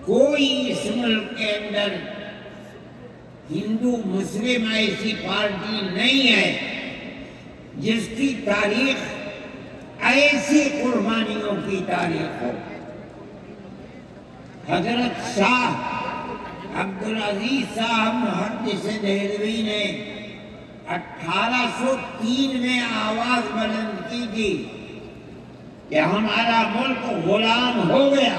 کوئی اس ملک کے اندر ہندو مسلم ایسی پارٹی نہیں ہے جس کی تاریخ ایسی قربانیوں کی تاریخ ہو۔ حضرت شاہ عبدالعزیز صاحب محدث دہلوی نے 1803 میں آواز بلند کی تھی کہ ہمارا ملک غلام ہو گیا،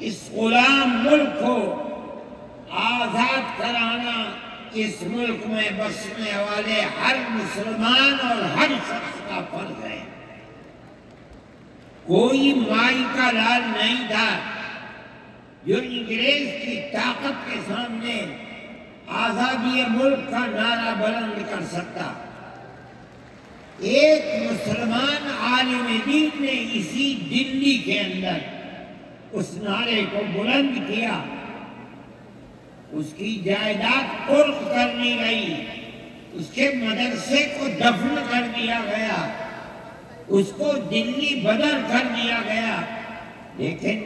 اس غلام ملک کو آزاد کرانا اس ملک میں بسنے والے ہر مسلمان اور ہر شخص کا فرض ہے۔ کوئی مائی کا لال نہیں تھا جو انگریز کی طاقت کے سامنے آزادی ملک کا نعرہ بلند کر سکتا۔ ایک مسلمان عالم دین نے اسی دلی کے اندر اس نعرے کو بلند کیا، اس کی جائیداد قرق کر دی گئی، اس کے مدرسے کو دفن کر دیا گیا، اس کو دلی بدر کر دیا گیا، لیکن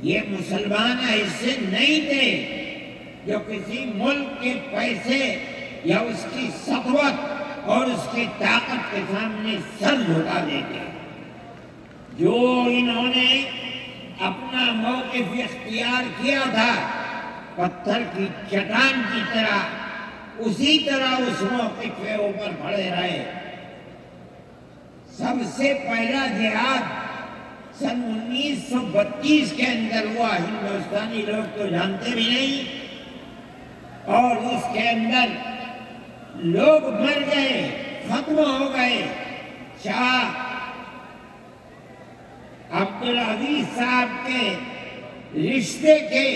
یہ مسلمان ایسے نہیں تھے جو کسی ملک کے پیسے یا اس کی سطوت اور اس کی طاقت کے سامنے سر جھکا دیتے۔ جو انہوں نے اپنا موقف اختیار کیا تھا پتھر کی چٹان کی طرح، اسی طرح اس موقف کے اوپر کھڑے رہے۔ سب سے پہلا جہاد سن 1932 کے اندر ہوا، ہندوستانی لوگ تو جانتے بھی نہیں، اور اس کے اندر لوگ مر گئے، ختم ہو گئے۔ شاہ عبدالعزیز صاحب کے رشتے کے،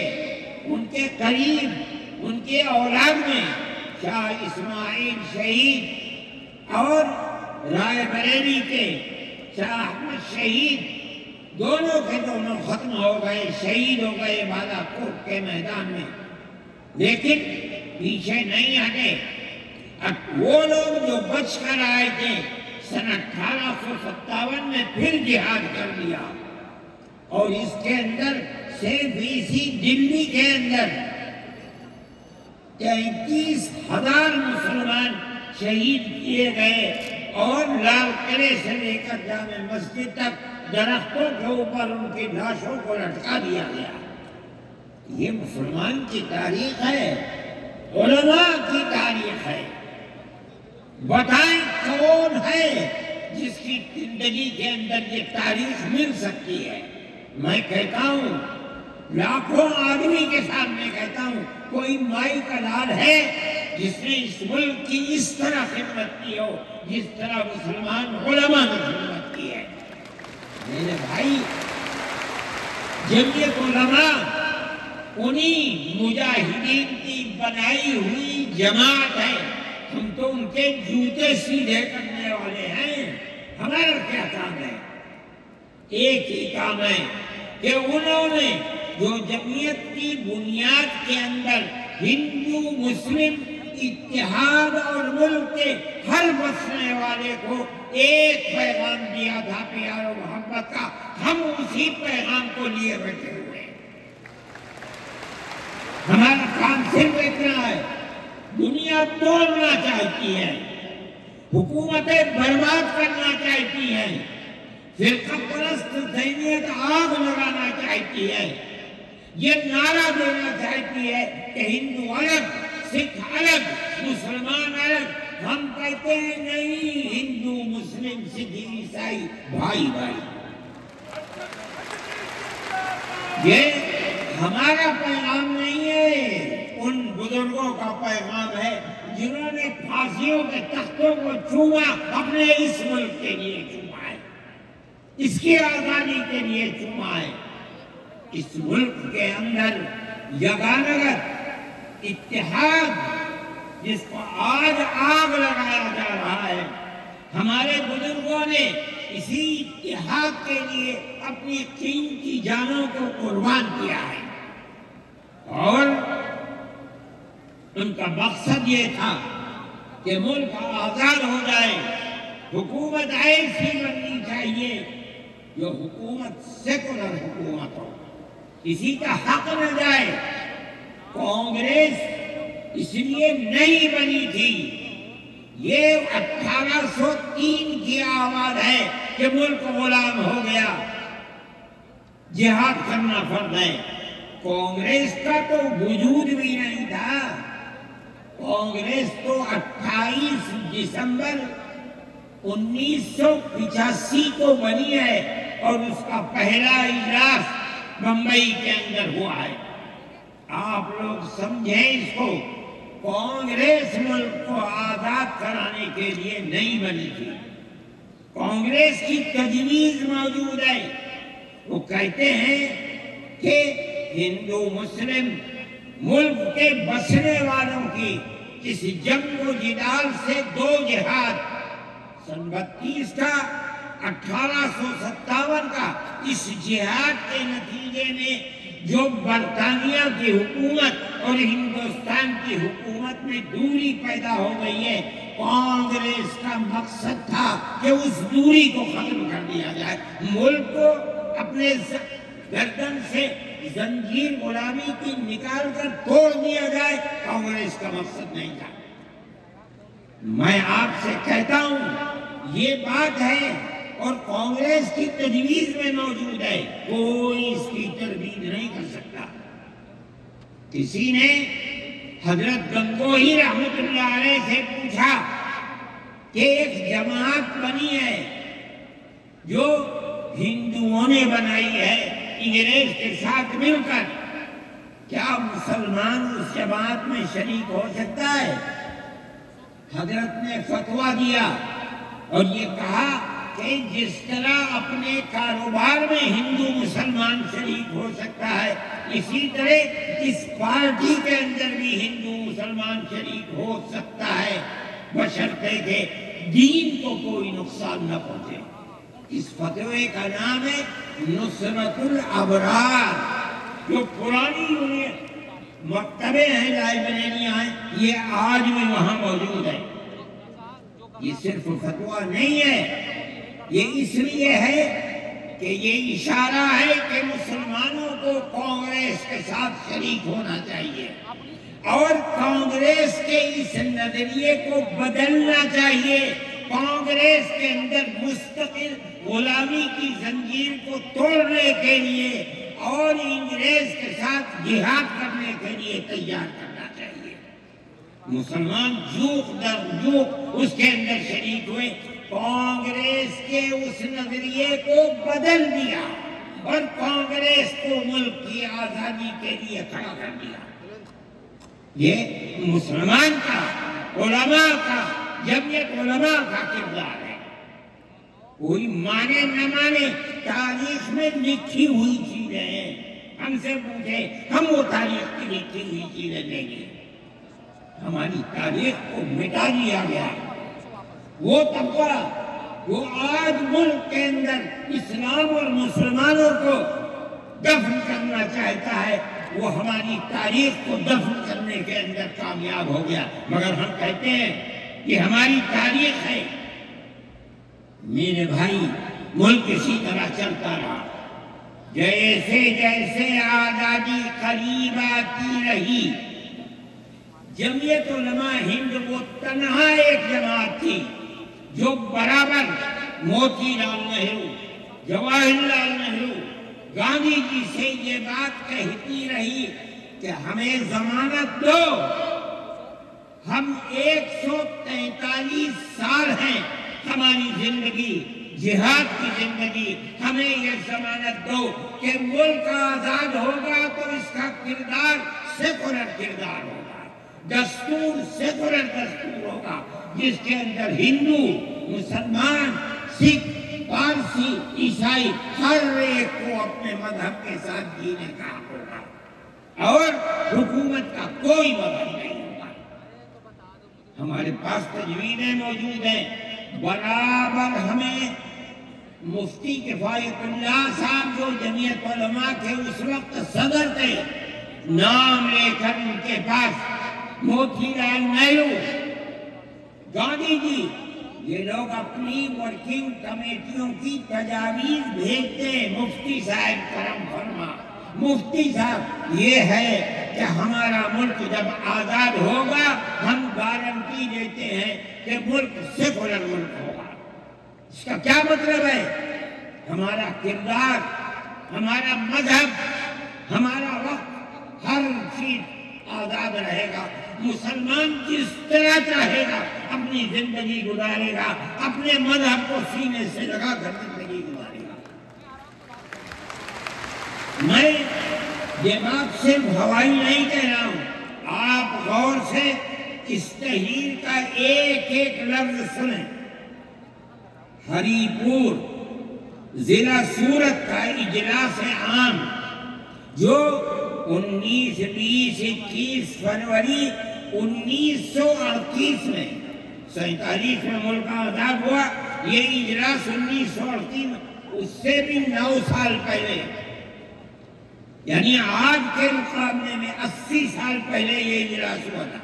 ان کے قریب، ان کے اولاد میں شاہ اسماعیل شہید اور رائے بریلی کے شاہ احمد شہید دونوں کے دونوں ختم ہو گئے، شہید ہو گئے بالا کوٹ کے میدان میں، لیکن پیچھے نہیں ہٹے۔ وہ لوگ جو بچ کر آئے تھے سن 1857 میں پھر جہاد کر دیا، اور اس کے اندر صرف اسی دلی کے اندر 33,000 مسلمان شہید کیے گئے، اور لال قلعے سے لے کر جامع مسجد تک درختوں کے اوپر ان کی لاشوں کو لٹکا دیا گیا۔ یہ مسلمان کی تاریخ ہے، علماء کی تاریخ ہے۔ بتائیں کون ہے جس کی زندگی کے اندر یہ تاریخ مل سکتی ہے؟ میں کہتا ہوں، لاکھوں آدمی کے سامنے کہتا ہوں، کوئی مائی کا لال ہے جس نے اس ملک کی اس طرح خدمت کی ہو جس طرح مسلمان علماء نے خدمت کی ہے؟ میرے بھائی، جمعیت علماء انہی مجاہدین کی بنائی ہوئی جماعت ہے۔ ہم تو ان کے جوتے سیدھے کرنے والے ہیں۔ ہمارا کیا کام ہے؟ ایک ہی کام ہے کہ انہوں نے جو جمعیت کی بنیاد کے اندر ہندو مسلم اتحاد اور ملک کے ہر بسنے والے کو ایک پیغام دیا تھا پیار و محبت کا، ہم اسی پیغام کو لیے بیٹھے ہوئے ہیں۔ ہمارا کام صرف اتنا ہے، دنیا توڑنا چاہتی ہے، حکومتیں برباد کرنا چاہتی ہیں، فرقہ پرست ذہنیت آگ لگانا چاہتی ہے، یہ نعرہ دینا چاہتی ہے کہ ہندو الگ، سکھ الگ، مسلمان الگ۔ ہم کہتے ہیں نہیں، ہندو مسلم سکھ عیسائی بھائی بھائی۔ یہ ہمارا پیغام نہیں ہے، ان بزرگوں کا پیغام ہے جنہوں نے پھانسیوں کے تختوں کو چوما، اپنے اس ملک کے لیے چوما ہے، اس کی آزادی کے لیے چوما ہے۔ اس ملک کے اندر یگانگت اتحاد جس کو آج آگ لگایا جا رہا ہے، ہمارے بزرگوں نے اسی اتحاد کے لیے اپنی قیمتی جانوں کو قربان کیا ہے، اور ان کا مقصد یہ تھا کہ ملک آزاد ہو جائے، حکومت ایسی بننی چاہیے جو حکومت سیکولر حکومت ہو، کسی کا حق نہ جائے۔ کانگریس اس لیے نہیں بنی تھی، یہ 1803 کی آواز ہے کہ ملک غلام ہو گیا، جہاد کرنا فرض ہے۔ کانگریس کا تو وجود بھی نہیں تھا۔ کانگریس تو 28 دسمبر 1985 کو بنی ہے اور اس کا پہلا اجلاس بمبئی کے اندر ہوا ہے۔ آپ لوگ سمجھیں اس کو، کانگریس ملک کو آزاد کرانے کے لیے نہیں بنی تھی۔ کانگریس کی تجویز موجود ہے، وہ کہتے ہیں کہ ہندو مسلم ملک کے بسنے والوں کی اس جنگ و جدال سے 2 جہاد، سن 32 کا 1857 کا، اس جہاد کے نتیجے میں جو برطانیہ کی حکومت اور ہندوستان کی حکومت میں دوری پیدا ہو گئی ہے، کانگریس کا مقصد تھا کہ اس دوری کو ختم کر دیا جائے، ملک کو اپنے گردن سے زنجیر غلامی کی نکال کر توڑ دیا جائے۔ کانگریس کا مقصد نہیں تھا۔ میں آپ سے کہتا ہوں یہ بات ہے اور کانگریس کی تجویز میں موجود ہے، کوئی اس کی تردید نہیں کر سکتا۔ کسی نے حضرت گنگوہی رحمت اللہ علیہ سے پوچھا کہ ایک جماعت بنی ہے جو ہندوؤں نے بنائی ہے انگریز کے ساتھ مل کر، کیا مسلمان اس جماعت میں شریک ہو سکتا ہے؟ حضرت نے فتویٰ دیا اور یہ کہا کہ جس طرح اپنے کاروبار میں ہندو مسلمان شریک ہو سکتا ہے، اسی طرح اس پارٹی کے اندر بھی ہندو مسلمان شریک ہو سکتا ہے، بشرطے کہ دین کو کوئی نقصان نہ پہنچے۔ اس فتوے کا نام ہے نصرت الابرار، جو پرانی مکتبے ہیں، لائبریریاں ہیں، یہ آج بھی وہاں موجود ہے۔ یہ صرف فتویٰ نہیں ہے، یہ اس لیے ہے کہ یہ اشارہ ہے کہ مسلمانوں کو کانگریس کے ساتھ شریک ہونا چاہیے اور کانگریس کے اس نظریے کو بدلنا چاہیے۔ کانگریس کے اندر مستقل غلامی کی زنجیر کو توڑنے کے لیے اور انگریز کے ساتھ جہاد کرنے کے لیے تیار کرنا چاہیے۔ مسلمان جوق در جوق اس کے اندر شریک ہوئے، کانگریس کے اس نظریے کو بدل دیا اور کانگریس کو ملک کی آزادی کے لیے کھڑا کر دیا۔ یہ مسلمان کا، علماء کا، جمعیت علماء کا کردار ہے۔ کوئی مانے نہ مانے، تاریخ میں لکھی ہوئی چیزیں ہیں، ہم سے پوچھے ہم وہ تاریخ کی لکھی ہوئی چیزیں لیں گے۔ ہماری تاریخ کو مٹا دیا گیا، وہ طبقہ وہ آج ملک کے اندر اسلام اور مسلمانوں کو دفن کرنا چاہتا ہے، وہ ہماری تاریخ کو دفن کرنے کے اندر کامیاب ہو گیا، مگر ہم کہتے ہیں کہ ہماری تاریخ ہے۔ میرے بھائی، ملک اسی طرح چلتا رہا، جیسے جیسے آزادی قریب آتی رہی، جمعیت علماء ہند وہ تنہا ایک جماعت تھی جو برابر موتی لال نہرو، جواہر لال نہرو، گاندھی جی سے یہ بات کہتی رہی کہ ہمیں ضمانت دو، ہم 143 سال ہیں ہماری زندگی، جہاد کی زندگی، ہمیں یہ ضمانت دو کہ ملک آزاد ہوگا تو اس کا کردار سیکولر کردار ہوگا، دستور سیکولر دستور ہوگا، جس کے اندر ہندو، مسلمان، سکھ، پارسی، عیسائی ہر ایک کو اپنے مذہب کے ساتھ جینے کا حق ہوگا اور حکومت کا کوئی مذہب نہیں ہوگا۔ ہمارے پاس تجویزیں موجود ہیں، برابر ہمیں مفتی کفایت اللہ صاحب جو جمعیت علماء کے اس وقت صدر تھے، نام لے کر ان کے پاس موتی لال نہرو، گاندھی جی، یہ لوگ اپنی ورکنگ کمیٹیوں کی تجاویز بھیجتے ہیں، مفتی صاحب کرم فرما، مفتی صاحب یہ ہے کہ ہمارا ملک جب آزاد ہوگا ہم گارنٹی دیتے ہیں کہ ملک سیکولر ملک ہوگا۔ اس کا کیا مطلب ہے؟ ہمارا کردار، ہمارا مذہب، ہمارا وقت، ہر چیز آزاد رہے گا۔ مسلمان جس طرح چاہے گا اپنی زندگی گزارے گا، اپنے مذہب کو سینے سے لگا کر زندگی گزارے گا۔ میں یہ بات صرف ہوائی نہیں کہہ رہا ہوں، آپ غور سے اس تحریر کا ایک ایک لفظ سنیں۔ ہری پور ضلع سورت کا اجلاس عام جو 19، 20، 21 فروری 1938 میں 47 میں ملک آزاد ہوا، یہ اجلاس 1938 میں، اس سے بھی 9 سال پہلے، یعنی آج کے مقابلے میں 80 سال پہلے یہ اجلاس ہوا تھا۔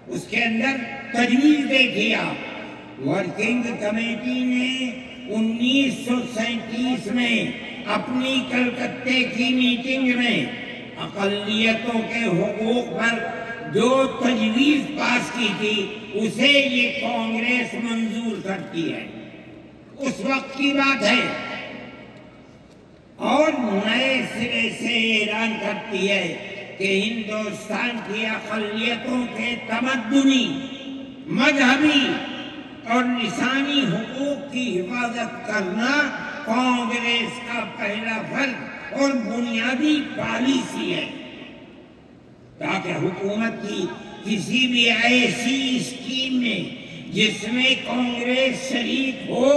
اس کے اندر تجویز دیکھیے آپ، ورکنگ کمیٹی نے 1937 میں اپنی کلکتے کی میٹنگ میں اقلیتوں کے حقوق پر جو تجویز پاس کی تھی اسے یہ کانگریس منظور کرتی ہے، اس وقت کی بات ہے، اور نئے سرے سے اعلان کرتی ہے کہ ہندوستان کی اقلیتوں کے تمدنی، مذہبی اور لسانی حقوق کی حفاظت کرنا کانگریس کا پہلا فرض اور بنیادی پالیسی ہے، تاکہ حکومت کی کسی بھی ایسی اسکیم میں جس میں کانگریس شریک ہو،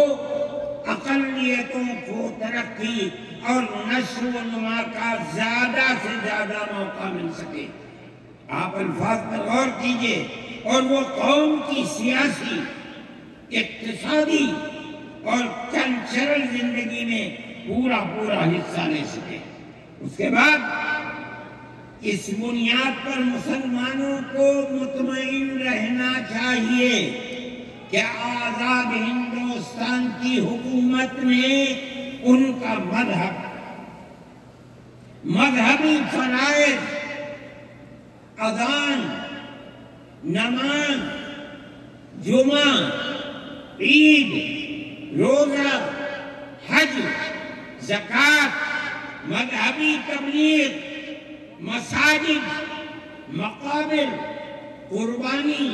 اقلیتوں کو ترقی اور نشو و نما کا زیادہ سے زیادہ موقع مل سکے۔ آپ الفاظ پر غور کیجئے، اور وہ قوم کی سیاسی، اقتصادی اور کلچرل زندگی میں پورا حصہ لے سکے۔ اس کے بعد اس بنیاد پر مسلمانوں کو مطمئن رہنا چاہیے کہ آزاد ہندوستان کی حکومت نے ان کا مذہبی فرائض، اذان، نماز، جمعہ، عید، روزہ، حج، زکوٰۃ، مذہبی تبلیغ، مساجد، مقابر، قربانی،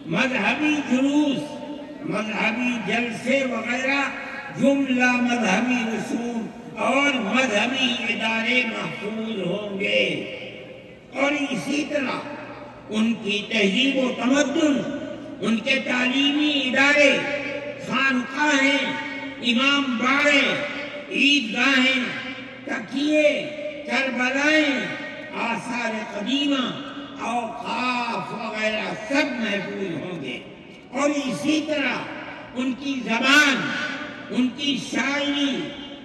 مذہبی جلوس، مذہبی جلسے وغیرہ جملہ مذہبی رسوم اور مذہبی ادارے محفوظ ہوں گے، اور اسی طرح ان کی تہذیب و تمدن، ان کے تعلیمی ادارے، خانقاہیں، امام باڑے، عیدگاہیں، تکیے، کربلائیں، آثار قدیمہ، اوقاف وغیرہ سب محفوظ ہوں گے، اور اسی طرح ان کی زبان، ان کی شاعری،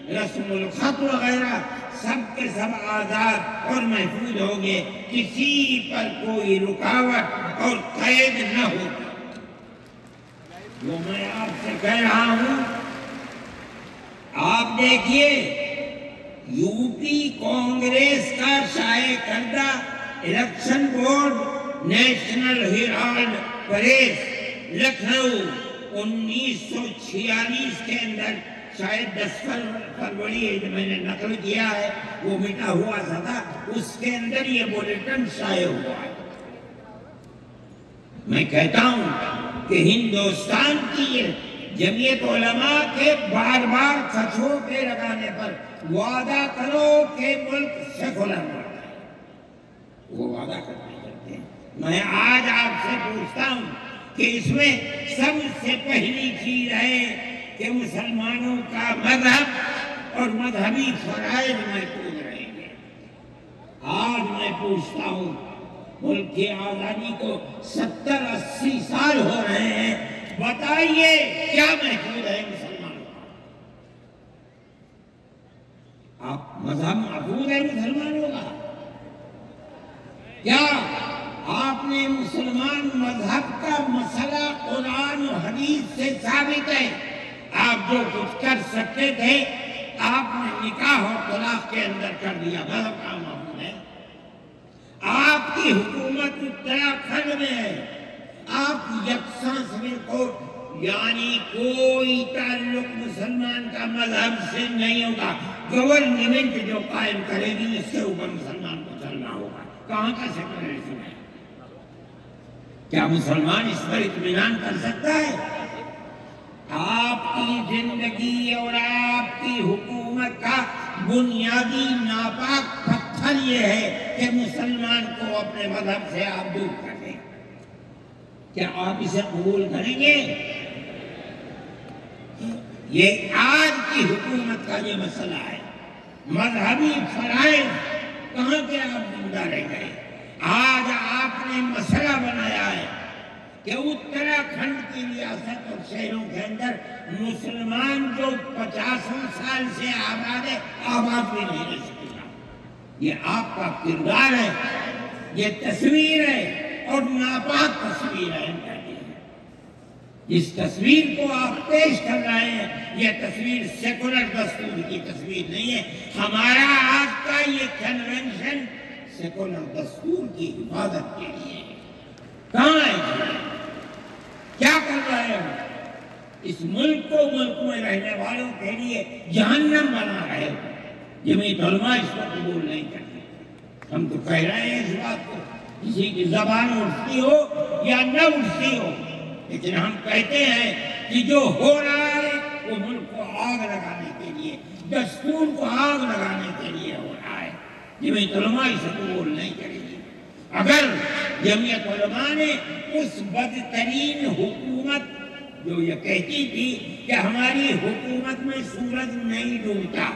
رسم الخط وغیرہ سب کے سب آزاد اور محفوظ ہوں گے، کسی پر کوئی رکاوٹ اور قید نہ ہو۔ وہ میں آپ سے کہہ رہا ہوں، آپ دیکھیے یو پی کانگریس کا شائع کردہ election board National Herald press Lucknow 1946 کے اندر، شاید 10 فروری میں نے نقل کیا ہے، وہ مٹا ہوا تھا، اس کے اندر یہ بلیٹن شائع ہوا ہے۔ میں کہتا ہوں کہ ہندوستان کی یہ جمعیت علماء کے بار بار کھچوپے لگانے پر وعدہ کرو کہ ملک سیکولر ملک ہے، وہ وعدہ کرتے ہیں۔ میں آج آپ سے پوچھتا ہوں کہ اس میں سب سے پہلی چیز ہے کہ مسلمانوں کا مذہب اور مذہبی فرائض محفوظ رہیں گے۔ آج میں پوچھتا ہوں، ملک کی آزادی کو 70-80 سال ہو رہے ہیں، بتائیے کیا محفوظ ہے مسلمانوں کا؟ آپ مذہب محفوظ ہے مسلمانوں کا؟ کیا آپ نے مسلمان مذہب کا مسئلہ قرآن و حدیث سے ثابت ہے؟ آپ جو کچھ کر سکتے تھے آپ نے نکاح اور طلاق کے اندر کر دیا، مذہب کا معمول ہے۔ آپ کی حکومت اتراکھنڈ میں ہے، آپ یکساں سول کوٹ، یعنی کوئی تعلق مسلمان کا مذہب سے نہیں ہوگا۔ گورنمنٹ جو قائم کرے گی اس کے اوپر مسلمان کو چلنا ہوگا۔ کہاں کا سیکولرزم ہے؟ کیا مسلمان اس پر اطمینان کر سکتا ہے؟ آپ کی زندگی اور آپ کی حکومت کا بنیادی ناپاک پتھر یہ ہے کہ مسلمان کو اپنے مذہب سے آپ دور کر دیں۔ کیا آپ اسے قبول کریں گے؟ یہ آج کی حکومت کا یہ مسئلہ ہے۔ مذہبی فرائض کہاں کے آپ زندہ رہ گئے؟ آج آپ نے مسئلہ بنایا ہے کہ اتراکھنڈ کی ریاست اور شہروں کے اندر مسلمان جو 50 سال سے آباد ہے، آباد بھی نہیں رہ سکے گا۔ یہ آپ کا کردار ہے، یہ تصویر ہے اور ناپاک تصویر ہے۔ اس تصویر کو آپ پیش کر رہے ہیں، یہ تصویر سیکولر دستور کی تصویر نہیں ہے۔ ہمارا آج کا یہ کنونشن سیکولر دستور کی حفاظت کے لیے ہے۔ کہاں ہے؟ کیا کر رہے ہو؟ اس ملک کو، ملک میں رہنے والوں کے لیے جہنم بنا رہے ہو۔ جمعیت علماء اس کو قبول نہیں کرتے۔ ہم تو کہہ رہے ہیں اس بات کو، کسی کی زبان اٹھتی ہو یا نہ اٹھتی ہو، لیکن ہم کہتے ہیں کہ جو ہو رہا ہے وہ ملک کو آگ لگانے کے لیے، دستور کو آگ لگانے کے لیے ہو رہا ہے۔ جمعیت علماء اسے قبول نہیں کرے گی۔ اگر جمعیت علماء نے اس بدترین حکومت جو یہ کہتی تھی کہ ہماری حکومت میں سورج نہیں ڈوبتا،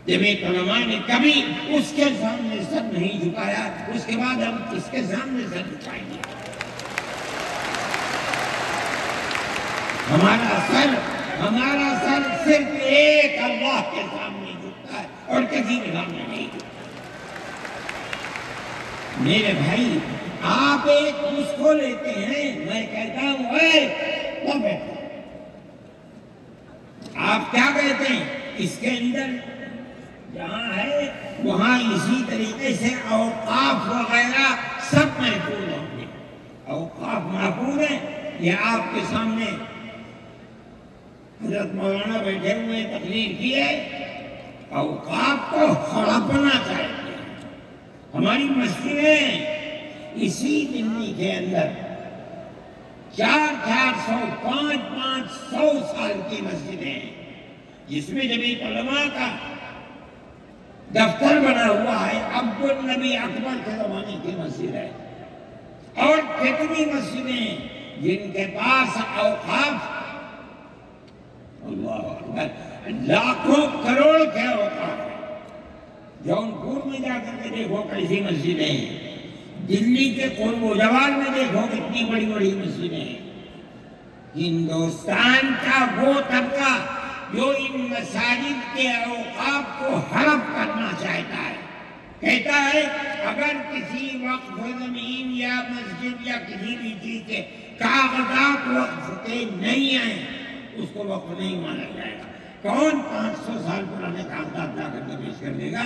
جمعیت علماء نے کبھی اس کے سامنے سر نہیں جھکایا، اس کے بعد ہم کس کے سامنے سر جھکائیں گے؟ ہمارا سر صرف ایک اللہ کے سامنے جھکتا ہے اور کسی کے سامنے نہیں جھکتا۔ میرے بھائی، آپ ایک اس کو لیتے ہیں، میں کہتا ہوں وہ بیٹھو۔ آپ کیا کہتے ہیں؟ اس کے اندر جہاں ہے وہاں اسی طریقے سے اوقاف وغیرہ سب محفوظ ہوں گے۔ اوقاف محفوظ ہیں، یہ آپ کے سامنے حضرت مولانا بیٹھے ہوئے تقریر کی ہے۔ اوقاف کو ہڑپنا چاہیے۔ ہماری مسجدیں اسی دلی کے اندر 400 500 سال کی مسجدیں ہیں، جس میں جمعیت علماء کا دفتر بنا ہوا ہے۔ عبد النبی اکبر کے زمانے کی مسجد ہے، اور کتنی مسجدیں جن کے پاس اوقاف اللہ اکبر لاکھوں کروڑ کے اوقاف ہیں۔ جونپور میں جا کر کے دیکھو کیسی مسجدیں ہیں، دلی کے قرب و جوار میں دیکھو کتنی بڑی بڑی مسجدیں ہیں۔ ہندوستان کا وہ طبقہ جو ان مساجد کے اوقاف کو ہڑپ کرنا چاہتا ہے، کہتا ہے اگر کسی وقف زمین یا مسجد یا کسی بھی چیز کے کاغذات وقف کے نہیں آئیں، اس کو وقف نہیں مانا جائے گا۔ کون 500 سال پرانے کاغذات لا کر کے پیش کر دے گا؟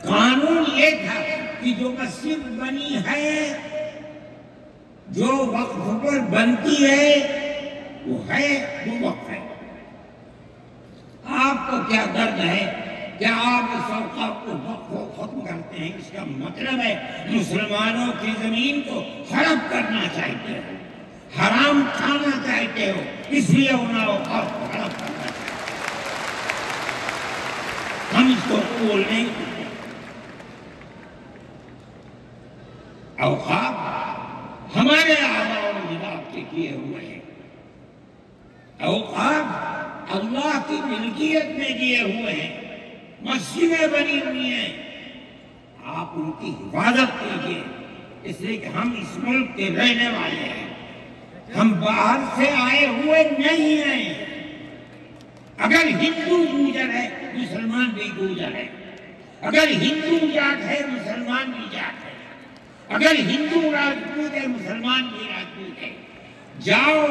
قانون یہ تھا کہ جو مسجد بنی ہے، جو وقف پر بنتی ہے، وہ وقف ہے۔ آپ کو کیا درد ہے کہ آپ اس اوقاف کو وقف کو ختم کرتے ہیں؟ اس کا مطلب ہے مسلمانوں کی زمین کو ہڑپ کرنا چاہتے ہو، حرام کھانا چاہتے ہو، اس لیے انہیں اوقاف کو ہڑپ کرنا چاہتے ہو۔ ہم اس کو قبول نہیں کرتے۔ اوقاف ہمارے آباء و اجداد کے کیے ہوئے ہیں۔ اوقاف اللہ کی ملکیت میں دیے ہوئے ہیں، مسجدیں بنی ہوئی ہیں، آپ ان کی حفاظت کیجیے، اس لیے کہ ہم اس ملک کے رہنے والے ہیں، ہم باہر سے آئے ہوئے نہیں ہیں۔ اگر ہندو گوجر ہے، مسلمان بھی گوجر ہے۔ اگر ہندو جاٹ ہے، مسلمان بھی جاٹ ہے۔ اگر ہندو راجپوت ہے، مسلمان بھی راجپوت ہے۔ جاؤ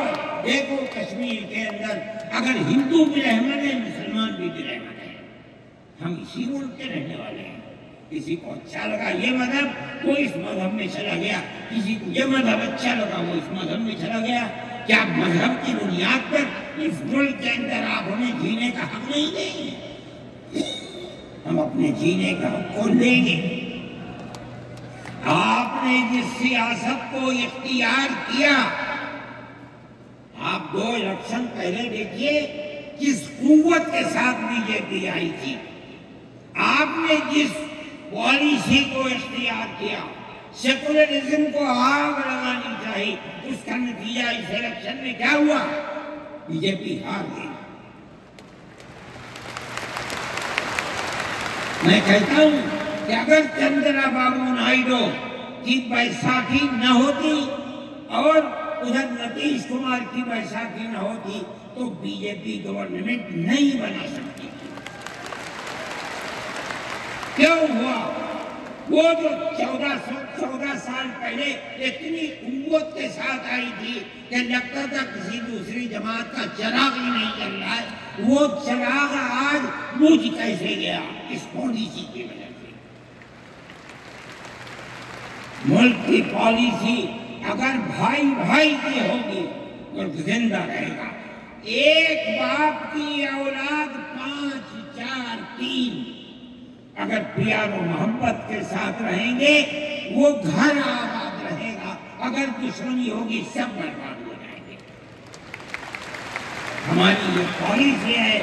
دیکھو کشمیر کے اندر اگر ہندو بھی رحمن ہے مسلمان بھی رحمن ہے. ہم اسی ملک کے رہنے والے ہیں. کسی کو اچھا لگا یہ مذہب وہ اس مذہب میں چلا گیا, کسی کو یہ مذہب اچھا لگا وہ اس مذہب میں چلا گیا. کیا مذہب کی بنیاد پر اس ملک کے اندر آپ ہمیں جینے کا حق نہیں دیں گے؟ ہم اپنے جینے کا حق کو دیں گے. آپ نے جس سیاست کو اختیار کیا, آپ 2 الیکشن پہلے دیکھیے کس قوت کے ساتھ بی جے پی آئی تھی. آپ نے جس پالیسی کو اختیار کیا, سیکولرزم کو آگ لگانی چاہیے, اس کا نتیجہ اس الیکشن میں کیا ہوا؟ بی جے پی ہار گئی. میں کہتا ہوں کہ اگر چندرا بابو نائیڈو کی بیساکھی نہ ہوتی اور ادھر نتیش کمار کی بیساکھی نہ ہوتی تو بی جے پی گورنمنٹ نہیں بنا سکتی. کیوں ہوا؟ وہ جو 14 سال پہلے اتنی قوت کے ساتھ آئی تھی کہ لگتا تھا کسی دوسری جماعت کا چراغ ہی نہیں چل رہا ہے, وہ چراغ آج بجھ کیسے گیا؟ اس پالیسی کی وجہ سے. ملک کی پالیسی اگر بھائی بھائی کی ہوگی ملک زندہ رہے گا. ایک باپ کی اولاد 5 4 3 اگر پیار و محبت کے ساتھ رہیں گے وہ گھر آباد رہے گا. اگر دشمنی ہوگی سب برباد ہو جائیں گے. ہماری یہ پالیسی ہے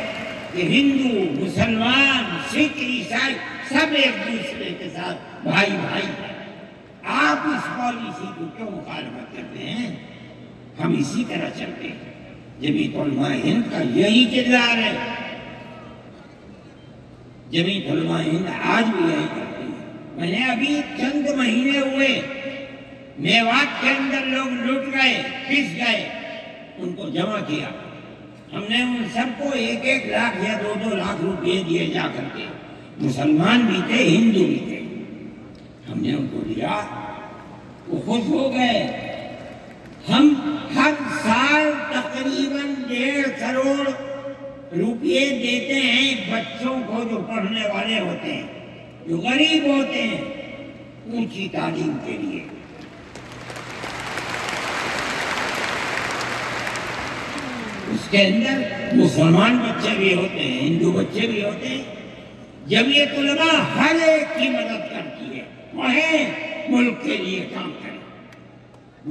کہ ہندو مسلمان سکھ عیسائی سب ایک دوسرے کے ساتھ بھائی بھائی ہیں. آپ اس پالیسی کو کیوں مخالفت کرتے ہیں؟ ہم اسی طرح چلتے ہیں. جمعیت علماء ہند کا یہی کردار ہے. جمعیت علماء ہند آج بھی یہی کرتی ہے. میں نے ابھی چند مہینے ہوئے میوات کے اندر لوگ لٹ گئے, پس گئے, ان کو جمع کیا. ہم نے ان سب کو 1-1 لاکھ یا 2-2 لاکھ روپے دیے جا کر کے. مسلمان بھی تھے, ہندو بھی تھے. ہم نے ان کو دیا, وہ خوش ہو گئے. ہم ہر سال تقریباً 1.5 کروڑ روپے دیتے ہیں بچوں کو جو پڑھنے والے ہوتے ہیں, جو غریب ہوتے ہیں, اونچی تعلیم کے لیے. اس کے اندر مسلمان بچے بھی ہوتے ہیں, ہندو بچے بھی ہوتے ہیں. جمعیت علماء ہر ایک کی مدد کرتی ہے. وہیں ملک کے لیے کام کریں.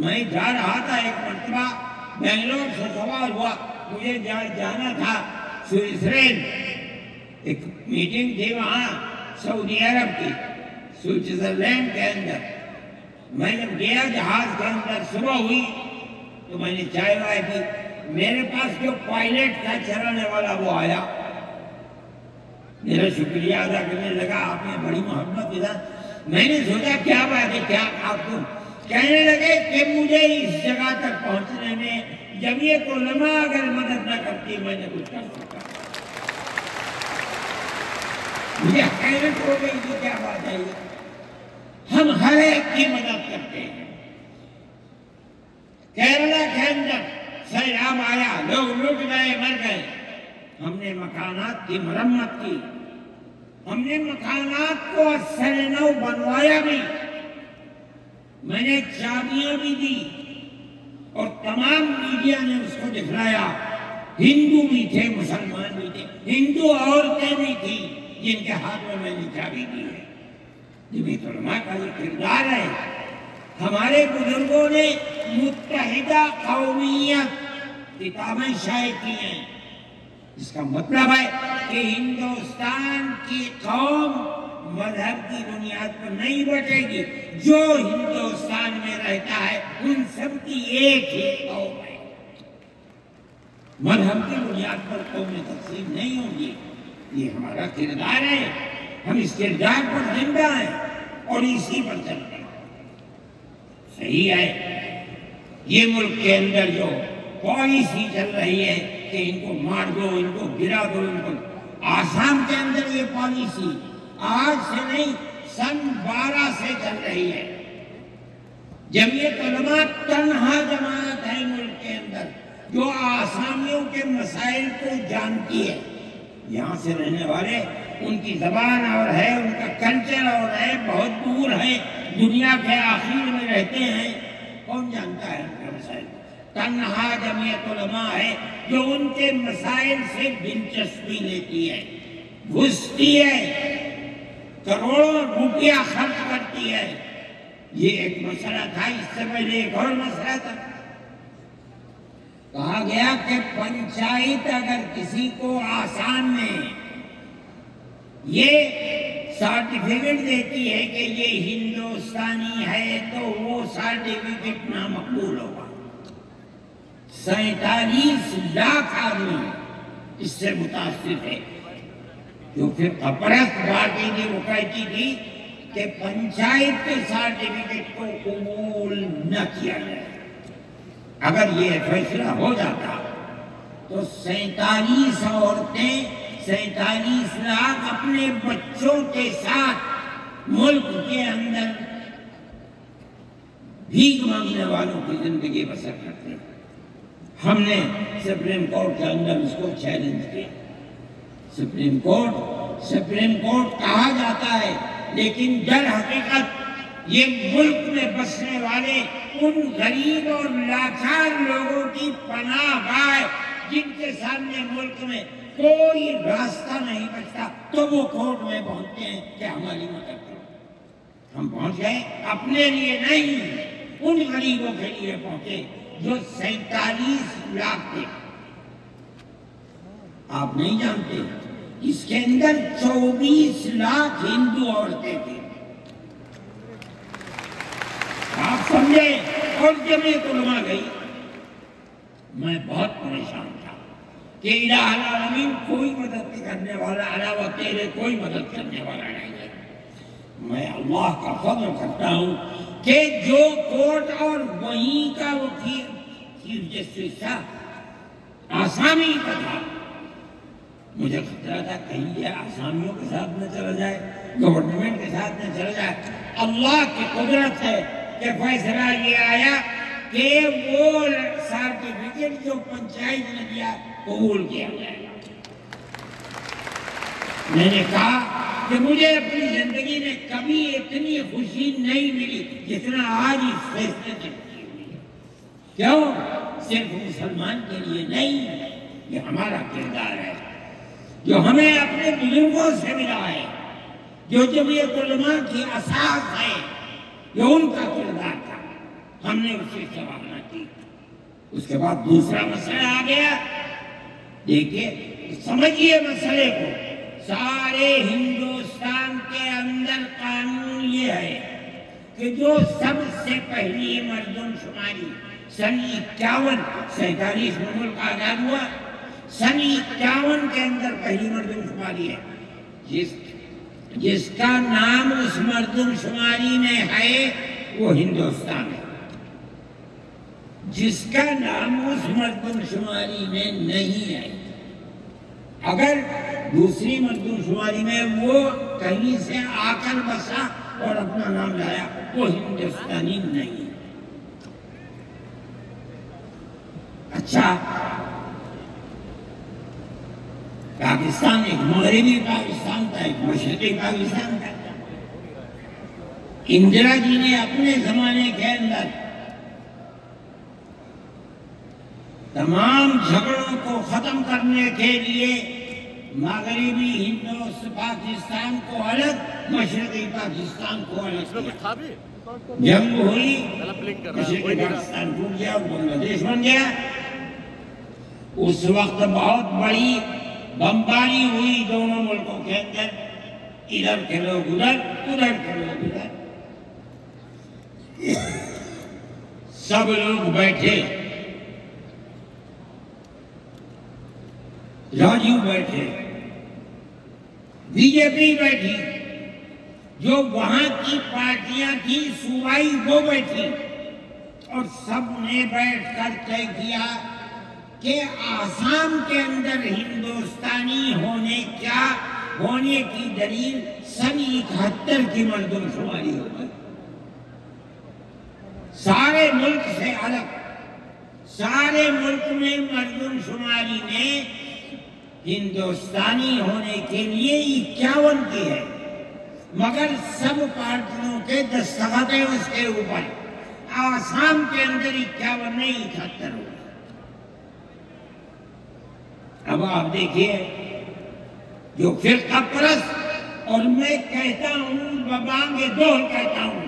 میں جا رہا تھا ایک مرتبہ بنگلور سے سوال ہوا, مجھے جانا تھا سوئٹزرلینڈ. ایک میٹنگ تھی وہاں سعودی عرب کی, سوئٹزرلینڈ کے اندر. میں جب گیا جہاز کے اندر صبح ہوئی تو میں نے چائے وائے پی. میرے پاس جو پائلٹ تھا چلانے والا وہ آیا, میرا شکریہ ادا کرنے لگا, آپ نے بڑی محبت دیا. میں نے سوچا کیا بات ہے, کیا آپ کو کہنے لگے کہ مجھے اس جگہ تک پہنچنے میں جمعیت علماء اگر مدد نہ کرتی میں نے کچھ کر سکتا. مجھے حیرت ہو گئی کہ کیا بات ہے. ہم ہر ایک کی مدد کرتے ہیں. کیرلا کے اندر سیلاب آیا, لوگ لٹ گئے, مر گئے. ہم نے مکانات کی مرمت کی, ہم نے مکانات کو اثر نو بنوایا بھی. میں نے چابیاں بھی دی اور تمام میڈیا نے اس کو دکھلایا. ہندو بھی تھے, مسلمان بھی تھے, ہندو عورتیں بھی تھیں جن کے ہاتھ میں نے چابی دی ہے. جمعیت علماء کا یہ کردار ہے. ہمارے بزرگوں نے متحدہ قومیت کتابیں شائع کی ہیں. اس کا مطلب ہے کہ ہندوستان کی قوم مذہب کی بنیاد پر نہیں بٹے گی. جو ہندوستان میں رہتا ہے ان سب کی ایک ہی قوم ہے. مذہب کی بنیاد پر قومیں تقسیم نہیں ہوگی. یہ ہمارا کردار ہے. ہم اس کردار پر زندہ ہیں اور اسی پر چلتے ہیں. صحیح ہے یہ ملک کے اندر جو پالیسی چل رہی ہے کہ ان کو مار دو, ان کو گرا دو, ان کو. آسام کے اندر یہ پالیسی آج سے نہیں سن 12 سے چل رہی ہے. جمعیت علماء تنہا جماعت ہے ملک کے اندر جو آسامیوں کے مسائل کو جانتی ہے. یہاں سے رہنے والے ان کی زبان اور ہے، ان کا کلچر اور ہے، بہت دور ہے، دنیا کے آخر میں رہتے ہیں، کون جانتا ہے ان کے مسائل؟ تنہا جمعیت علماء ہے جو ان کے مسائل سے دلچسپی لیتی ہے، گھستی ہے، کروڑوں روپیہ خرچ کرتی ہے. یہ ایک مسئلہ تھا. اس سے پہلے ایک اور مسئلہ تھا. کہا گیا کہ پنچایت اگر کسی کو آسام میں یہ سرٹیفکیٹ دیتی ہے کہ یہ ہندوستانی ہے تو وہ سرٹیفکیٹ نامقبول ہوگا. 47 لاکھ آدمی اس سے متاثر ہے. جو پھر پرست پارٹی تھی وہ کہتی تھی کہ پنچایت کے سرٹیفکیٹ کو قبول نہ کیا جائے. اگر یہ فیصلہ ہو جاتا تو 47 عورتیں 47 لاکھ اپنے بچوں کے ساتھ ملک کے اندر بھیک مانگنے والوں کی زندگی بسر کرتے ہیں. ہم نے سپریم کورٹ کے اندر اس کو چیلنج کیا. سپریم کورٹ کہا جاتا ہے لیکن در حقیقت یہ ملک میں بسنے والے ان غریب اور لاچار لوگوں کی پناہ گاہ جن کے سامنے ملک میں کوئی راستہ نہیں بچتا تو وہ کورٹ میں پہنچتے ہیں کہ ہماری مدد کرو. ہم پہنچ گئے اپنے لیے نہیں، ان غریبوں کے لیے پہنچے جو 47 لاکھ تھے. آپ نہیں جانتے اس کے اندر 24 لاکھ ہندو عورتیں تھیں. آپ سمجھے. اور جمعیت علماء گئی. میں بہت پریشان تھا کہ الہ العالمین کوئی مدد کرنے والا علاوہ تیرے کوئی مدد کرنے والا نہیں ہے. میں اللہ کا فضل کرتا ہوں کہ جو کورٹ اور وہیں کا وکیل چیف جسٹس تھا آسامی کا تھا. مجھے خطرہ تھا کہیں یہ آسامیوں کے ساتھ نہ چلا جائے، گورنمنٹ کے ساتھ نہ چلا جائے. اللہ کی قدرت ہے کہ فیصلہ یہ آیا کہ وہ سرٹیفکیٹ جو پنچایت نے دیا قبول کیا جائے گا. میں نے کہا کہ مجھے اپنی زندگی میں کبھی اتنی خوشی نہیں ملی جتنا آج اس فیصلے سے خوشی ہوئی. کیوں؟ صرف مسلمان کے لیے نہیں، یہ ہمارا کردار ہے جو ہمیں اپنے بزرگوں سے ملا ہے، جو جمعیت علماء کی اساس ہے، جو ان کا کردار تھا. ہم نے اسے سوالنا کی. اس کے بعد دوسرا مسئلہ آ گیا. دیکھیے سمجھیے مسئلے کو. سارے ہندوستان کے اندر قانون یہ ہے کہ جو سب سے پہلی مردم شماری سن 47 میں ملک آزاد ہوا، سن 51 کے اندر پہلی مردم شماری ہے. جس کا نام اس مردم شماری میں ہے وہ ہندوستان ہے. جس کا نام اس مردم شماری میں نہیں ہے، اگر دوسری مردم شماری میں وہ کہیں سے آ کر بسا اور اپنا نام لایا وہ ہندوستانی نہیں. اچھا، پاکستان ایک مغربی پاکستان تھا، ایک مشرقی پاکستان تھا. اندرا جی نے اپنے زمانے کے اندر تمام جھگڑوں کو ختم کرنے کے لیے مغربی پاکستان کو الگ، مشرقی پاکستان کو الگ کیا. جنگ ہوئی، مشرقی پاکستان ٹوٹ گیا اور بنگلہ دیش بن گیا. اس وقت بہت بڑی بمباری ہوئی دونوں ملکوں کے اندر. ادھر کے لوگ ادھر، ادھر کے لوگ ادھر. سب لوگ بیٹھے، راجیو بیٹھے، بی جے پی بیٹھی، جو وہاں کی پارٹیاں تھی صوبائی وہ بیٹھی، اور سب نے بیٹھ کر طے کیا کہ آسام کے اندر ہندوستانی ہونے کی دلیل سن 71 کی مردم شماری ہو گئی. سارے ملک سے الگ، سارے ملک میں مردم شماری نے ہندوستانی ہونے کے لیے 51 کی ہے، مگر سب پارٹیوں کے دستخط ہیں اس کے اوپر۔ آسام کے اندر 51 نہیں 71 ہوگا۔ اب آپ دیکھیے جو فرقہ پرست، اور میں کہتا ہوں ببانگ دہل کہتا ہوں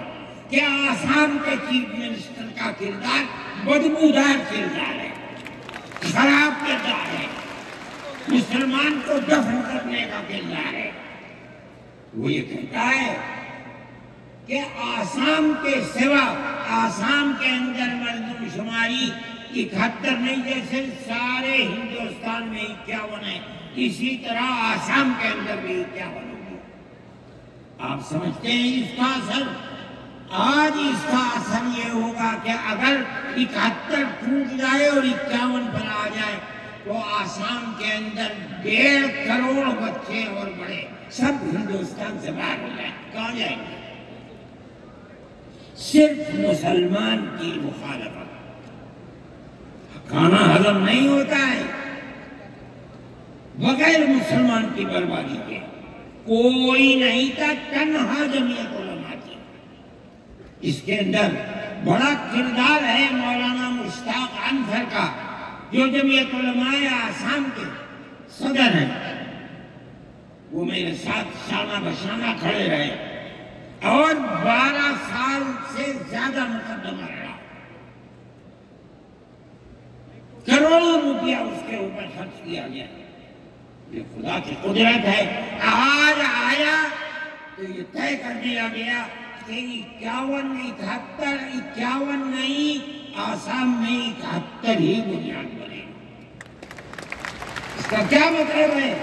کہ آسام کے چیف منسٹر کا کردار بدبودار کردار ہے، خراب کردار ہے، مسلمان کو دفن کرنے کا کردار ہے۔ وہ یہ کہتا ہے کہ آسام کے سوا آسام کے اندر مردم شماری 71 نہیں، جیسے سارے ہندوستان میں 51 ہے، اسی طرح آسام کے اندر بھی 51 ہوگی۔ آپ سمجھتے ہیں اس کا اثر؟ آج اس کا اثر یہ ہوگا کہ اگر 71 ٹوٹ جائے اور 51 پر آ جائے تو آسام کے اندر 1.5 کروڑ بچے اور بڑے سب ہندوستان سے باہر ہو جائیں۔ کہاں جائیں گے؟ صرف مسلمان کی مخالفت، کھانا ہضم نہیں ہوتا ہے بغیر مسلمان کی بربادی کے۔ کوئی نہیں تھا، تنہا جمعیت علماء کی۔ اس کے اندر بڑا کردار ہے مولانا مشتاق انصر کا، جو جمعیت علماء آسام کے صدر ہیں۔ وہ میرے ساتھ شانہ بشانہ کھڑے رہے اور 12 سال سے زیادہ مقدمہ رہا، کروڑوں روپیہ اس کے اوپر خرچ کیا گیا۔ یہ خدا کی قدرت ہے۔ آج آیا تو یہ طے کر دیا گیا کہ 51 نہیں 51 نہیں، آسام میں 71 ہی بنیاد بنے۔ اس کا کیا مطلب ہے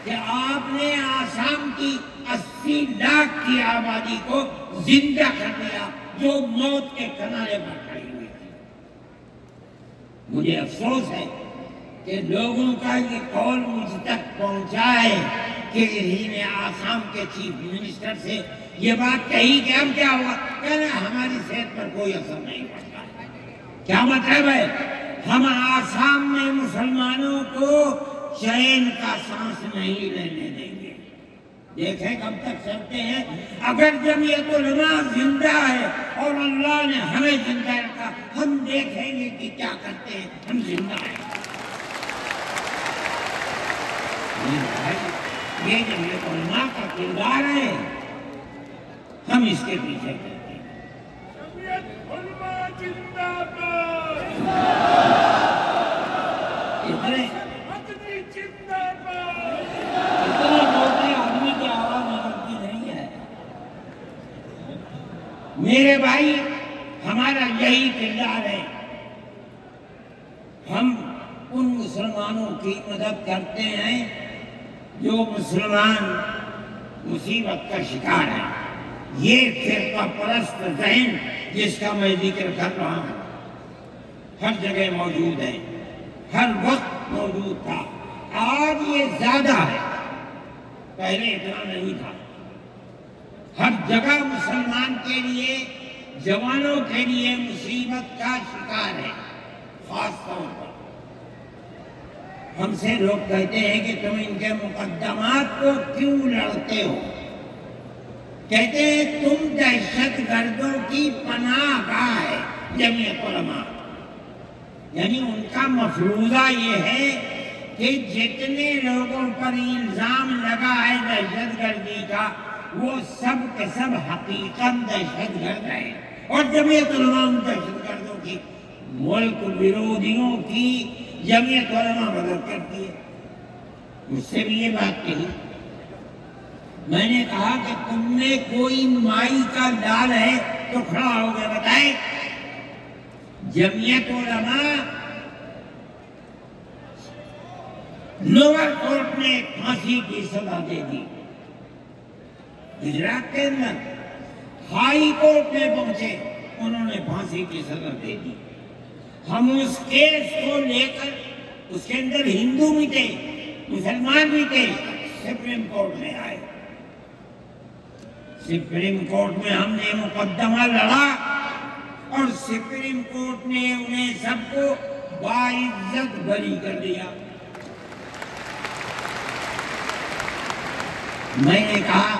کہ آپ نے آسام کی 80 لاکھ کی آبادی کو زندہ کر دیا، جو موت کے کنارے پر کھڑی ہوئی تھی۔ مجھے افسوس ہے کہ لوگوں کا یہ قول مجھ تک پہنچا ہے کہ انہی نے آسام کے چیف منسٹر سے یہ بات کہی کہ اب کیا ہوا، کہنا ہماری صحت پر کوئی اثر نہیں پڑتا۔ کیا مطلب ہے؟ ہم آسام میں مسلمانوں کو چین کا سانس نہیں لینے دیں گے۔ دیکھیں کب تک چلتے ہیں۔ اگر جمعیت علماء زندہ ہے اور اللہ نے ہمیں زندہ رکھا، ہم دیکھیں گے کہ کیا کرتے ہیں۔ ہم زندہ ہیں۔ یہ جمعیت علماء کا کردار ہے، ہم اس کے پیچھے کرتے ہیں۔ جمعیت علماء زندہ باد۔ اتنے موٹے آدمی کی آواز نکلتی نہیں ہے۔ میرے بھائی، ہمارا یہی کردار ہے۔ ہم ان مسلمانوں کی مدد کرتے ہیں جو مسلمان مصیبت کا شکار ہے۔ یہ فرقہ پرست ذہن جس کا میں ذکر کر رہا ہوں ہر جگہ موجود ہے، ہر وقت موجود تھا، آج یہ زیادہ ہے، پہلے اتنا نہیں تھا۔ ہر جگہ مسلمان کے لیے، جوانوں کے لیے مصیبت کا شکار ہے۔ خاص طور پر ہم سے لوگ کہتے ہیں کہ تم ان کے مقدمات کو کیوں لڑتے ہو؟ کہتے ہیں تم دہشت گردوں کی پناہ گاہ ہے جمعیت علماء۔ یعنی ان کا مفروضہ یہ ہے کہ جتنے لوگوں پر الزام لگا ہے دہشت گردی کا، وہ سب کے سب حقیقت دہشت گرد ہیں، اور جمعیت علماء دہشت گردوں کی، ملک ویرودھیوں کی جمعیت علماء مدد کرتی ہے۔ مجھ سے بھی یہ بات کہی، میں نے کہا کہ تم نے کوئی مائی کا لال ہے تو کھڑا ہو گیا، بتائے۔ جمعیت علماء لوور کورٹ نے پھانسی کی سزا دے دی، گجرات کے اندر ہائی کورٹ میں پہنچے، انہوں نے پھانسی کی سزا دے دی۔ ہم اس کیس کو لے کر، اس کے اندر ہندو بھی تھے، مسلمان بھی تھے، سپریم کورٹ میں آئے۔ سپریم کورٹ میں ہم نے مقدمہ لڑا اور سپریم کورٹ نے انہیں سب کو باعزت بری کر دیا۔ میں نے کہا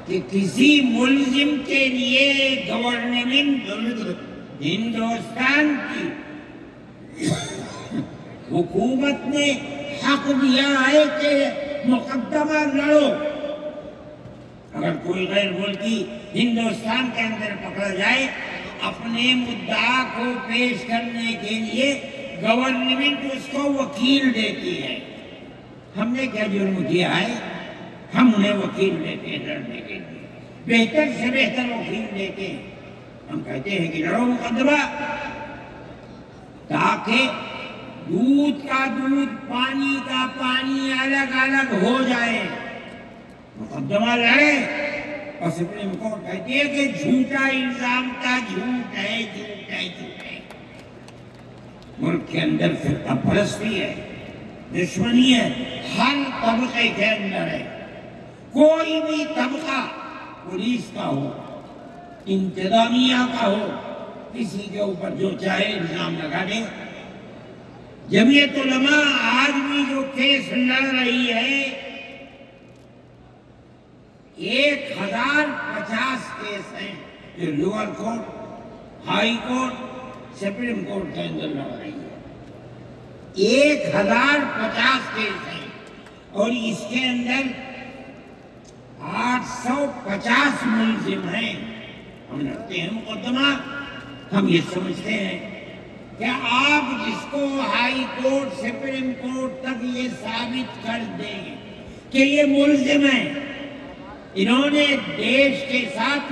کہ کسی ملزم کے لیے گورنمنٹ ہندوستان کی حکومت نے حق دیا ہے کہ مقدمہ لڑو۔ اگر کوئی غیر ملکی ہندوستان کے اندر پکڑا جائے، اپنے مدعا کو پیش کرنے کے لیے گورنمنٹ اس کو وکیل دیتی ہے۔ ہم نے کیا جرم کیا ہے؟ ہم انہیں وکیل دیتے ہیں لڑنے کے لیے، بہتر سے بہتر وکیل دیتے ہیں۔ ہم کہتے ہیں کہ لڑو مقدمہ، تاکہ دودھ کا دودھ، پانی کا پانی الگ الگ ہو جائے۔ مقدمہ لڑے اور سپریم کورٹ کہتی ہے کہ جھوٹا الزام تھا، جھوٹ ہے، جھوٹ ہے، جھوٹ ہے۔ ملک کے اندر فرقہ پرستی ہے، دشمنی ہے، ہر طبقے کے اندر ہے۔ کوئی بھی طبقہ، پولیس کا ہو، انتظامیہ کا ہو، کسی کے اوپر جو چاہے الزام لگا دے۔ جمعیت علماء آج بھی جو کیس لڑ رہی ہے، 1050 کیس ہیں جو lower court, high court, supreme court کے اندر لڑ رہی ہے۔ 1050 کیس ہیں اور اس کے اندر 850 ملزم ہیں۔ ہم لڑتے ہیں مقدمہ، ہم یہ سمجھتے ہیں کہ آپ جس کو ہائی کورٹ، سپریم کورٹ تک یہ ثابت کر دیں کہ یہ ملزم ہیں، انہوں نے دیش کے ساتھ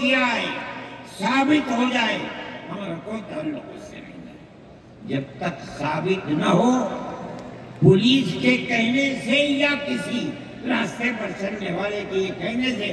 کیا ہے، ثابت ہو جائے، ہمارا کوئی تعلق اس سے نہیں ہے۔ جب تک ثابت نہ ہو، پولیس کے کہنے سے یا کسی راستے پر چلنے والے کے یہ کہنے سے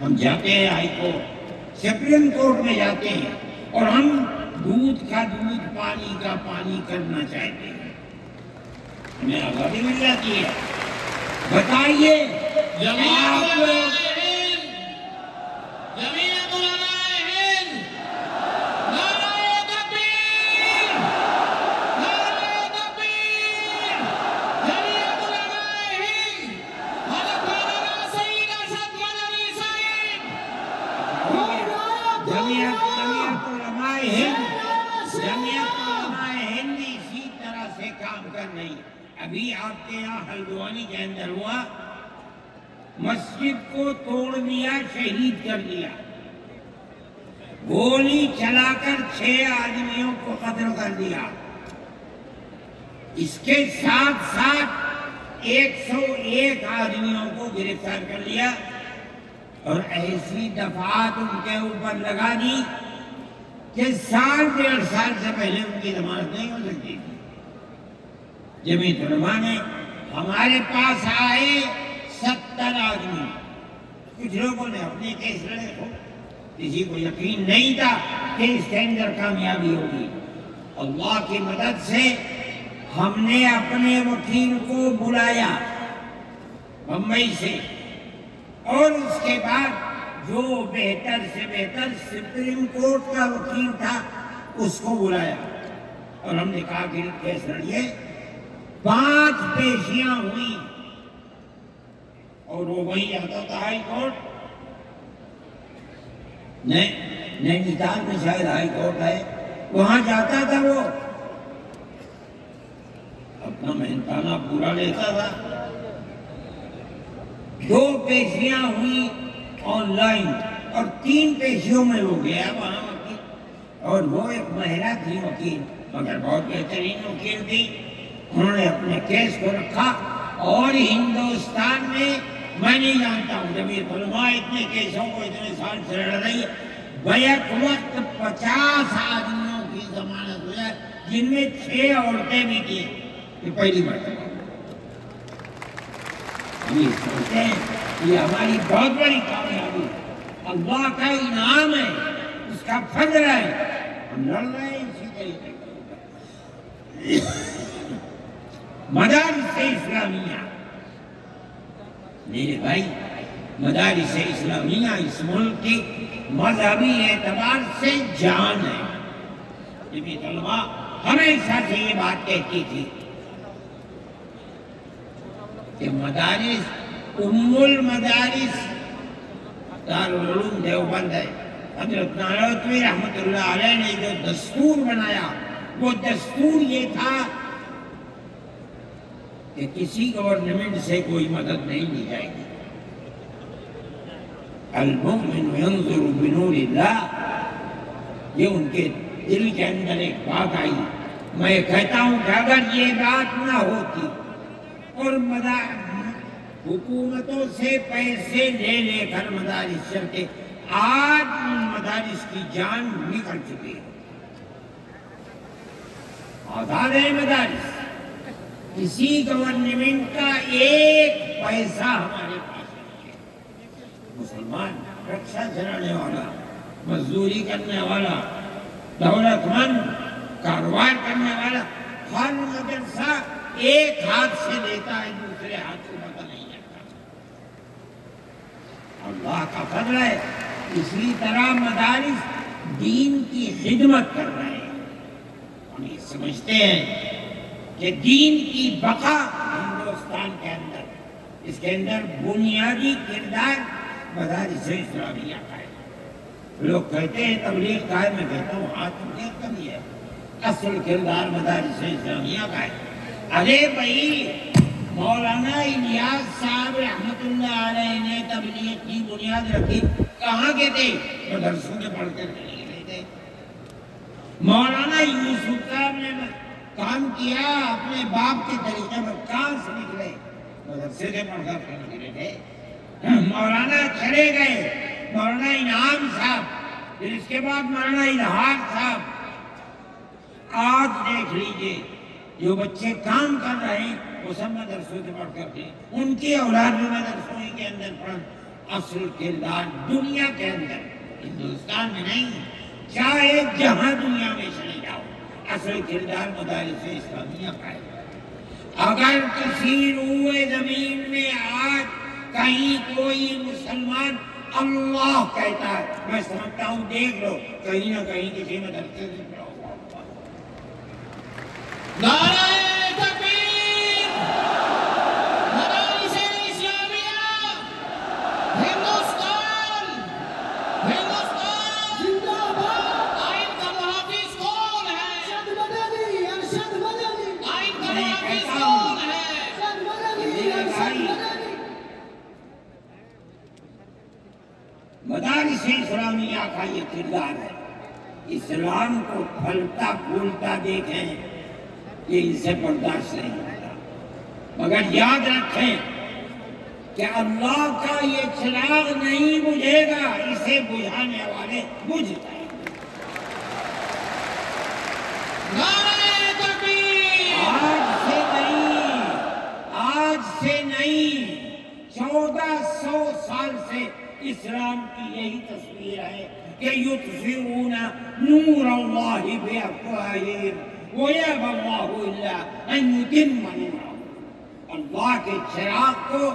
ہم جاتے ہیں ہائی کورٹ، سپریم کورٹ میں جاتے ہیں اور ہم دودھ کا دودھ، پانی کا پانی کرنا چاہتے ہیں۔ ہمیں آزادی مل جاتی ہے۔ بتائیے آپ لوگ ابھی آپ کے یہاں ہلدوانی کے اندر ہوا، مسجد کو توڑ دیا، شہید کر دیا، گولی چلا کر 6 آدمیوں کو قتل کر دیا۔ اس کے ساتھ ساتھ 101 آدمیوں کو گرفتار کر لیا اور ایسی دفعات ان کے اوپر لگا دی کہ 1.5 سال سے پہلے ان کی ضمانت نہیں ہو سکتی تھی۔ جمعیت علماء نے ہمارے پاس آئے 70 آدمی، کچھ لوگوں نے اپنے کیس لڑے ہو، کسی کو یقین نہیں تھا کہ اس کے اندر کامیابی ہوگی۔ اللہ کی مدد سے ہم نے اپنے وکیل کو بلایا بمبئی سے، اور اس کے بعد جو بہتر سے بہتر سپریم کورٹ کا وکیل تھا اس کو بلایا اور ہم نے کہا کہ کیس لڑیے۔ 5 پیشیاں ہوئی اور وہ وہی آتا تھا ہائی کورٹ، نینی تال میں شاید ہائی کورٹ ہے، وہاں جاتا تھا، وہ اپنا محنتانہ پورا لیتا تھا۔ 2 پیشیاں ہوئی آن لائن اور 3 پیشیوں میں وہ گیا وہاں وکیل، اور وہ ایک مہرہ تھی وکیل، مگر بہت بہترین وکیل تھی۔ انہوں نے اپنے کیس کو رکھا اور ہندوستان میں میں نہیں جانتا ہوں جمعیت علماء اتنے کیسوں کو اتنے سال سے لڑ رہی ہے، بیک وقت 50 آدمیوں کی ضمانت ہو جائے، جن میں 6 عورتیں بھی تھیں۔ یہ پہلی مرتبہ ہم یہ سمجھتے ہیں یہ ہماری بہت بڑی کامیابی، اللہ کا انعام ہے، اس کا فضل ہے، ہم لڑ رہے ہیں اسی طریقے سے۔ مدارس اسلامیہ، میرے بھائی، مدارس اسلامیہ اس ملک کی مذہبی اعتبار سے جان ہے۔ جبھی طلبہ ہمیشہ سے یہ بات کہتی تھی کہ مدارس ام المدارس دارالعلوم دیوبند ہے۔ حضرت نانوتوی رحمت اللہ علیہ نے جو دستور بنایا وہ دستور یہ تھا کہ کسی گورنمنٹ سے کوئی مدد نہیں لی جائے گی۔ المؤمن ينظر بنور اللہ، یہ ان کے دل کے اندر ایک بات آئی۔ میں کہتا ہوں کہ اگر یہ بات نہ ہوتی اور حکومتوں سے پیسے لے کر مدارس چلتے، آج ان مدارس کی جان نکل چکی ہے۔ آزاد ہے مدارس، کسی گورنمنٹ کا ایک پیسہ ہمارے پاس نہیں ہے۔ مسلمان رکشہ چلانے والا، مزدوری کرنے والا، دولت مند، کاروبار کرنے والا، ہر مدرسہ ایک ہاتھ سے دیتا ہے، دوسرے ہاتھ کو پتہ نہیں لگتا۔ اللہ کا فضل ہے، اسی طرح مدارس دین کی خدمت کر رہے ہیں۔ ہم یہ سمجھتے ہیں کہ دین کی بقا ہندوستان کے اندر، اس کے اندر بنیادی کردار مدارس اسلامیہ کا ہے۔ لوگ کہتے ہیں تبلیغ کا ہے، میں کہتا ہوں ہاں تبلیغ کا بھی ہے، اصل کردار مدارس اسلامیہ کا ہے۔ ارے بھائی، مولانا الیاس صاحب رحمت اللہ علیہ نے تبلیغ کی بنیاد رکھی، کہاں کے تھے؟ مدرسوں میں پڑھ کر نہیں گئے تھے۔ مولانا یوسف صاحب نے کام کیا اپنے باپ کے طریقے پر، کہاں سے نکلے؟ مدرسے سے پڑھ کر نکلے تھے۔ مولانا چلے گئے، مولانا انعام صاحب، پھر اس کے بعد مولانا الہار صاحب۔ آج دیکھ لیجئے جو بچے کام کر رہے ہیں وہ سب مدرسوں سے پڑھ کر کے، ان کی اولاد بھی مدرسوں کے اندر پڑھ۔ اصل کردار دنیا کے اندر، ہندوستان میں نہیں، چاہے جہاں دنیا میں چلے جاؤ، اصل کردار مدارس اسلامیہ کا ہے۔ اگر کسی روئے زمین میں آج کہیں کوئی مسلمان اللہ کہتا ہے، میں سمجھتا ہوں دیکھ لو کہیں نہ کہیں کسی مدرسے سے پڑھا ہوا ہوگا۔ نعرہ تکبیر! مدارس اسلامیہ! ہندوستان! ہندوستان! زندہ باد! آئین کا محافظ کون ہے؟ ارشد مدنی! ارشد مدنی! آئین کا محافظ کون ہے؟ ارشد مدنی! ارشد مدنی! مدارس اسلامیہ کا یہ کردار ہے۔ اسلام کو پھلتا پھولتا دیکھیں، یہ ان سے برداشت نہیں ہوتا۔ مگر یاد رکھیں کہ اللہ کا یہ چراغ نہیں بجھے گا، اسے بجھانے والے بجھ جائیں گے۔ نعرہ تکبیر! آج سے نہیں، 1400 سال سے اسلام کی یہی تصویر ہے کہ یطفئون نور اللہ بافواہہم ویأبی اللہ الا ان یتم نورہ۔ اللہ کے چراغ کو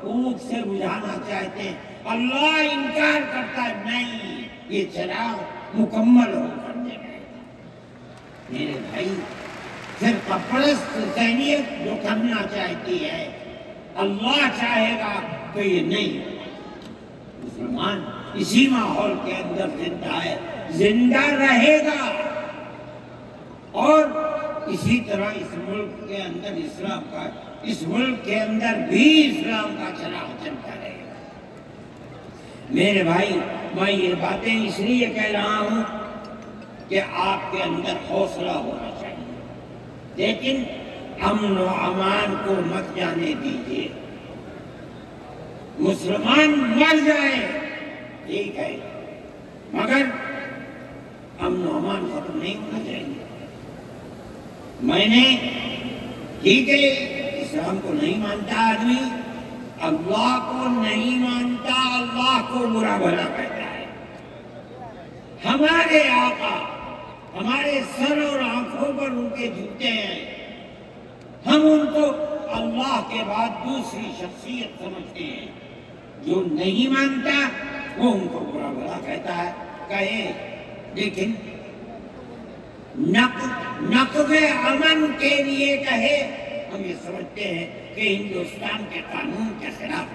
اونٹ سے بجھانا چاہتے ہیں، اللہ انکار کرتا ہے، نہیں، یہ چراغ مکمل ہو کر دے گا۔ میرے بھائی، فرقہ پرست ذہنیت جو کرنا چاہتی ہے، اللہ چاہے گا تو یہ نہیں ہوگا۔ مسلمان اسی ماحول کے اندر زندہ ہے، زندہ رہے گا، اور اسی طرح اس ملک کے اندر اسلام کا، اس ملک کے اندر بھی اسلام کا چراغ چلتا رہے گا۔ میرے بھائی، میں یہ باتیں اس لیے کہہ رہا ہوں کہ آپ کے اندر حوصلہ ہونا چاہیے، لیکن امن و امان کو مت جانے دیجیے۔ مسلمان مر جائے ٹھیک ہے، مگر امن و امان ختم نہیں ہونا چاہیے۔ میں نے ٹھیک ہے، اسلام کو نہیں مانتا آدمی، اللہ کو نہیں مانتا، اللہ کو برا بھلا کہتا ہے۔ ہمارے آقا ہمارے سر اور آنکھوں پر ان کے جوتے ہیں، ہم ان کو اللہ کے بعد دوسری شخصیت سمجھتے ہیں۔ جو نہیں مانتا وہ ان کو برا بھلا کہتا ہے، کہے، لیکن نقض امن کے لیے کہے، ہم یہ سمجھتے ہیں کہ ہندوستان کے قانون کے خلاف